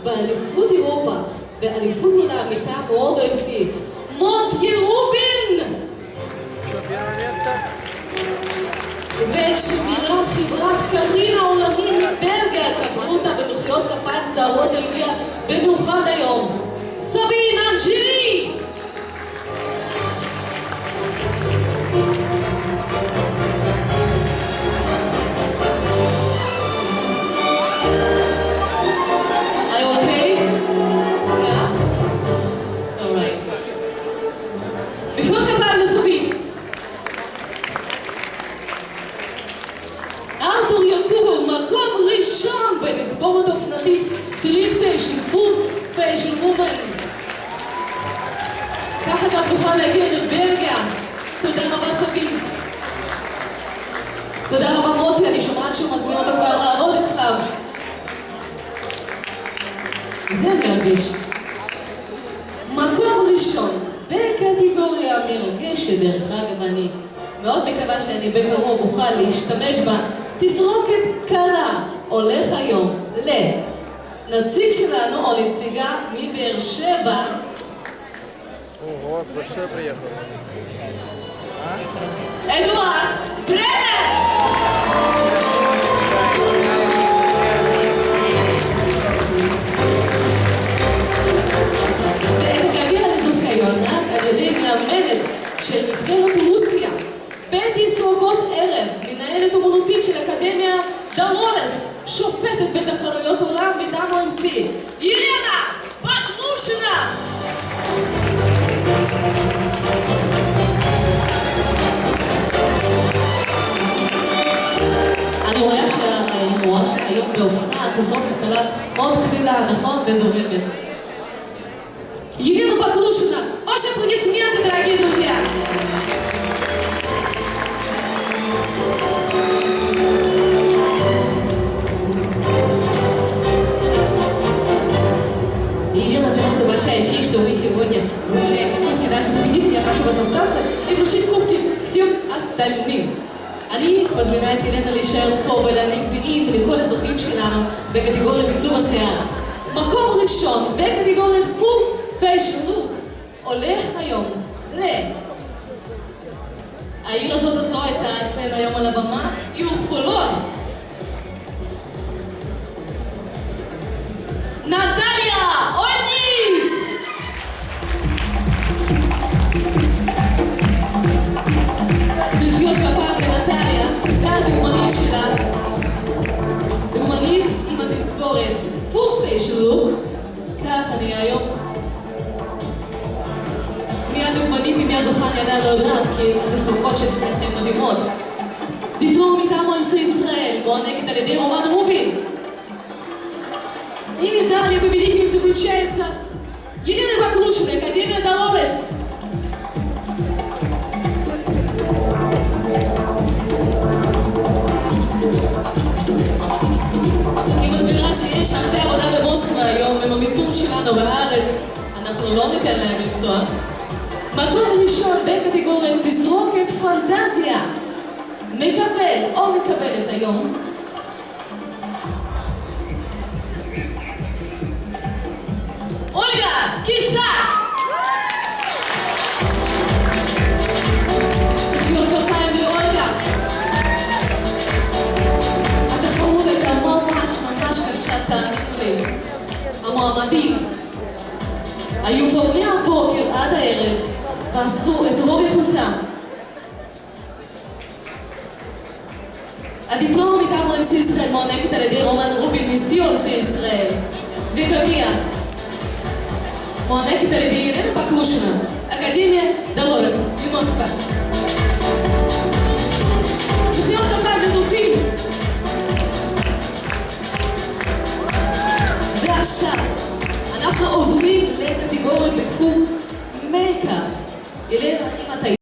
באליפות אירופה, באליפות עולם מטעם וורד MC, מוטי רובין! ושמירת חברת קרין העולמי מבלגיה, קבלו אותה במחיאות כפיים סערות הגיעה במיוחד היום, סבין אנג'לי! ראשון בתספורת אופנתית סטריט פיישן, פוד פיישן וומן. ככה גם תוכל להגיע לבלגיה. תודה רבה סבין. תודה רבה מוטי, אני שומעת שהוא מזמין אותו כבר לעבוד אצלם. זה מרגיש. מקום ראשון בקטגוריה מרגשת, דרך אגב אני מאוד מקווה שאני בקרוב אוכל להשתמש בה. תזרוקת קלה הולך היום לנציג שלנו או נציגה מבאר שבע. אדוארד ברנר! ותגיע לזוכה יוענק על ידי מאמנת של נבחרת רוסיה בתסרוקות ערב, מנהלת אומנותית של אקדמיה דולורס, שופטת בתחרויות עולם מטעם MC, ילנה בקלושנה! אני רואה שהיום באופנה תזרוקת קלה מאוד קלילה, נכון? באזור מלבן. Елена Баклушина, ваши аплодисменты, дорогие друзья! Елена, для нас это большая честь, что вы сегодня вручаете кубки нашим победителям. Я прошу вас остаться и вручить кубки всем остальным. אני מזמינה את ילנה להישאר פה ולהעניק גביעים לכל הזוכים שלנו בקטגוריית עיצוב השיער. מקום ראשון בקטגוריית פול פיישן לוק הולך היום העיר הזאת עוד לא הייתה אצלנו היום על הבמה, עיר חולון. נטליה אולניץ! מחיאות כפיים לנטליה והדוגמנית שלה, דוגמנית עם התספורת פול פיישן לוק. כך אני היום מי הדוגמנית ומי הזוכה אני עדיין לא יודעת, כי התסרוקות של שניכם מדהימות. דיפלום מטעם MC ישראל מוענקת על ידי רומן רובין. И медалью победительницы вручается Елена Баклушина, Академия Долорес. אני מסבירה שיש הרבה עבודה במוסקבה היום עם המיתון שלנו בארץ. אנחנו לא ניתן להם לנסוע. מקום ראשון בקטגוריית תזרוקת פנטזיה. מקבל או מקבלת היום אולגה קיסה! מחיאות כפיים לאולגה. התחרות הייתה ממש קשה, תאמינו לי. המועמדים היו פה מהבוקר עד הערב ועשו את רוב יכולתם. הדיפלום מטעם MC ישראל מוענקת על ידי רומן רובין נשיא MC ישראל, וגביע מוענקת על ידי ילנה בקלושנה, אקדמיה דולורס ממוסקבה.